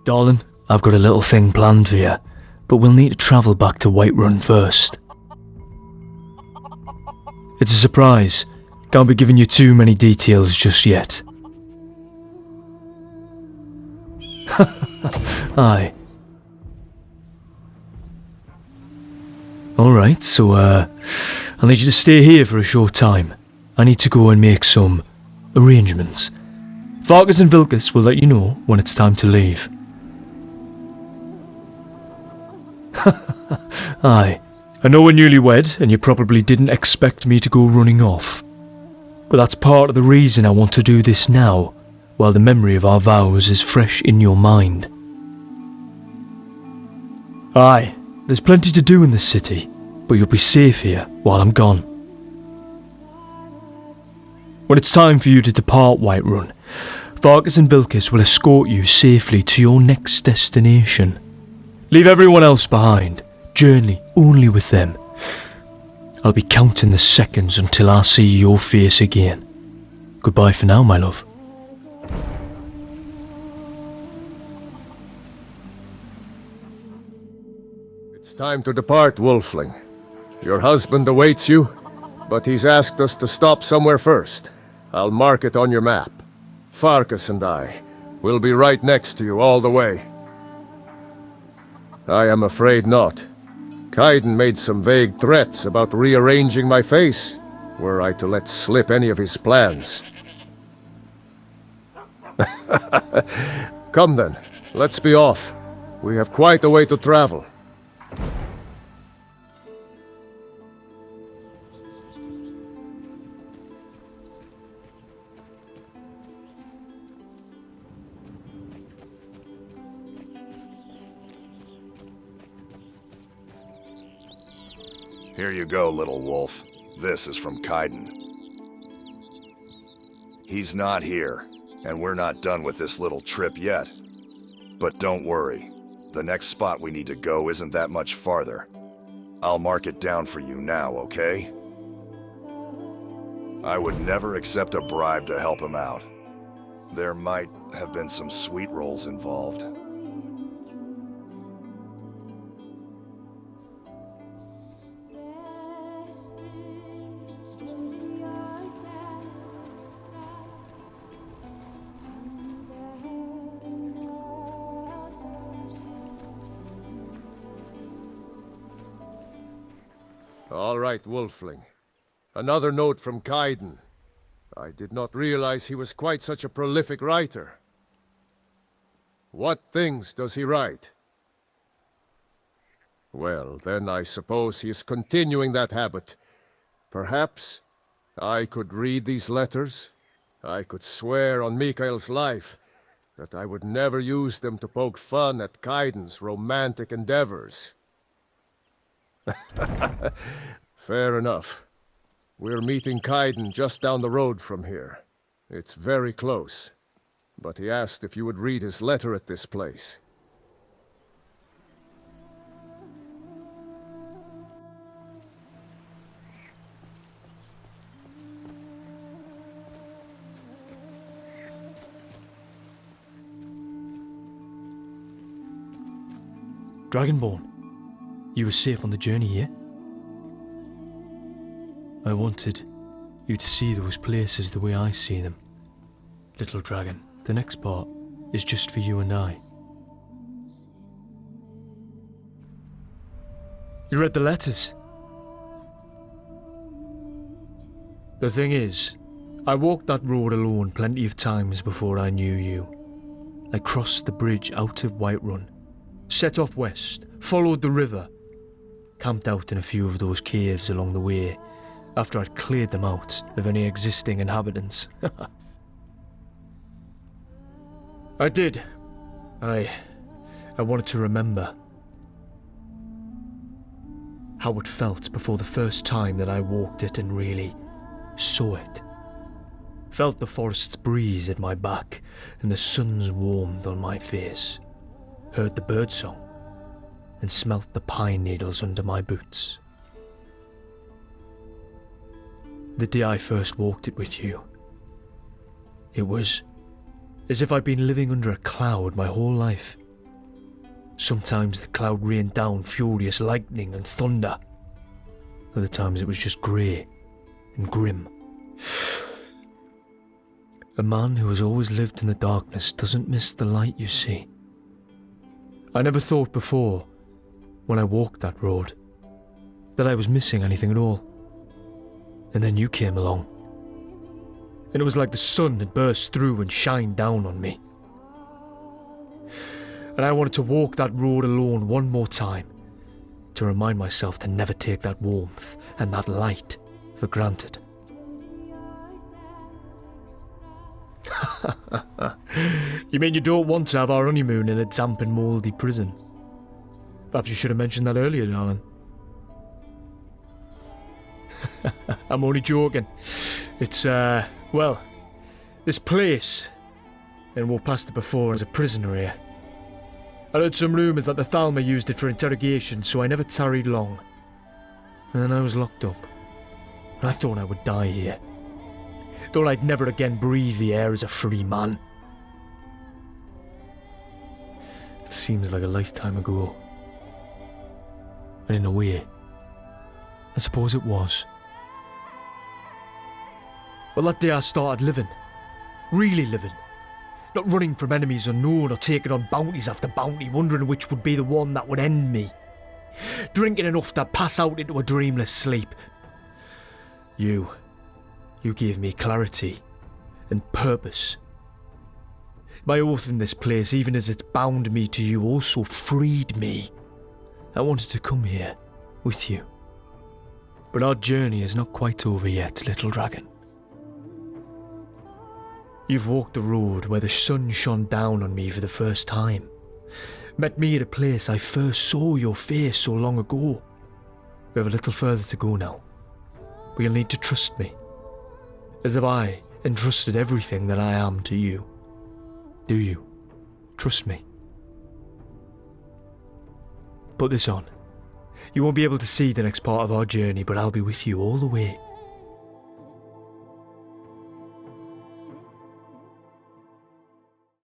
Darling, I've got a little thing planned for you, but we'll need to travel back to Whiterun first. It's a surprise. Can't be giving you too many details just yet. Aye. Alright, so I'll need you to stay here for a short time. I need to go and make some arrangements. Farkas and Vilkas will let you know when it's time to leave. Aye. I know we're newlywed and you probably didn't expect me to go running off. But that's part of the reason I want to do this now, while the memory of our vows is fresh in your mind. Aye, there's plenty to do in this city, but you'll be safe here while I'm gone. When it's time for you to depart Whiterun, Farkas and Vilkas will escort you safely to your next destination. Leave everyone else behind. Journey only with them. I'll be counting the seconds until I see your face again. Goodbye for now, my love. It's time to depart, Wolfling. Your husband awaits you, but he's asked us to stop somewhere first. I'll mark it on your map. Farkas and I will be right next to you all the way. I am afraid not. Kaidan made some vague threats about rearranging my face, were I to let slip any of his plans. Come then, let's be off. We have quite a way to travel. Here you go, little wolf. This is from Kaidan. He's not here, and we're not done with this little trip yet. But don't worry, the next spot we need to go isn't that much farther. I'll mark it down for you now, okay? I would never accept a bribe to help him out. There might have been some sweet rolls involved. All right, Wolfling. Another note from Kaidan. I did not realize he was quite such a prolific writer. What things does he write? Well, then I suppose he is continuing that habit. Perhaps I could read these letters. I could swear on Mikael's life that I would never use them to poke fun at Kaidan's romantic endeavors. Fair enough. We're meeting Kaidan just down the road from here. It's very close. But he asked if you would read his letter at this place. Dragonborn, you were safe on the journey here? I wanted you to see those places the way I see them. Little dragon, the next part is just for you and I. You read the letters? The thing is, I walked that road alone plenty of times before I knew you. I crossed the bridge out of Whiterun, set off west, followed the river, camped out in a few of those caves along the way, after I'd cleared them out of any existing inhabitants. I did. I wanted to remember how it felt before the first time that I walked it and really saw it. Felt the forest's breeze at my back and the sun's warmth on my face. Heard the birdsong and smelt the pine needles under my boots. The day I first walked it with you, it was as if I'd been living under a cloud my whole life, Sometimes the cloud rained down furious lightning and thunder. Other times it was just grey and grim. A man who has always lived in the darkness doesn't miss the light, you see. I never thought before, when I walked that road, that I was missing anything at all. And then you came along. And it was like the sun had burst through and shined down on me. And I wanted to walk that road alone one more time, to remind myself to never take that warmth and that light for granted. You mean you don't want to have our honeymoon in a damp and mouldy prison? Perhaps you should have mentioned that earlier, darling. I'm only joking. It's, well, this place, and we'll pass it before as a prisoner here. I heard some rumours that the Thalma used it for interrogation, so I never tarried long. And then I was locked up. And I thought I would die here. Thought I'd never again breathe the air as a free man. It seems like a lifetime ago. And in a way, I suppose it was. Well, that day I started living. Really living. Not running from enemies unknown or taking on bounties after bounty, wondering which would be the one that would end me. Drinking enough to pass out into a dreamless sleep. You gave me clarity and purpose. My oath in this place, even as it's bound me to you, also freed me. I wanted to come here with you. But our journey is not quite over yet, little dragon. You've walked the road where the sun shone down on me for the first time. Met me at a place I first saw your face so long ago. We have a little further to go now. But you'll need to trust me. As have I entrusted everything that I am to you. Do you? Trust me. Put this on. You won't be able to see the next part of our journey, but I'll be with you all the way.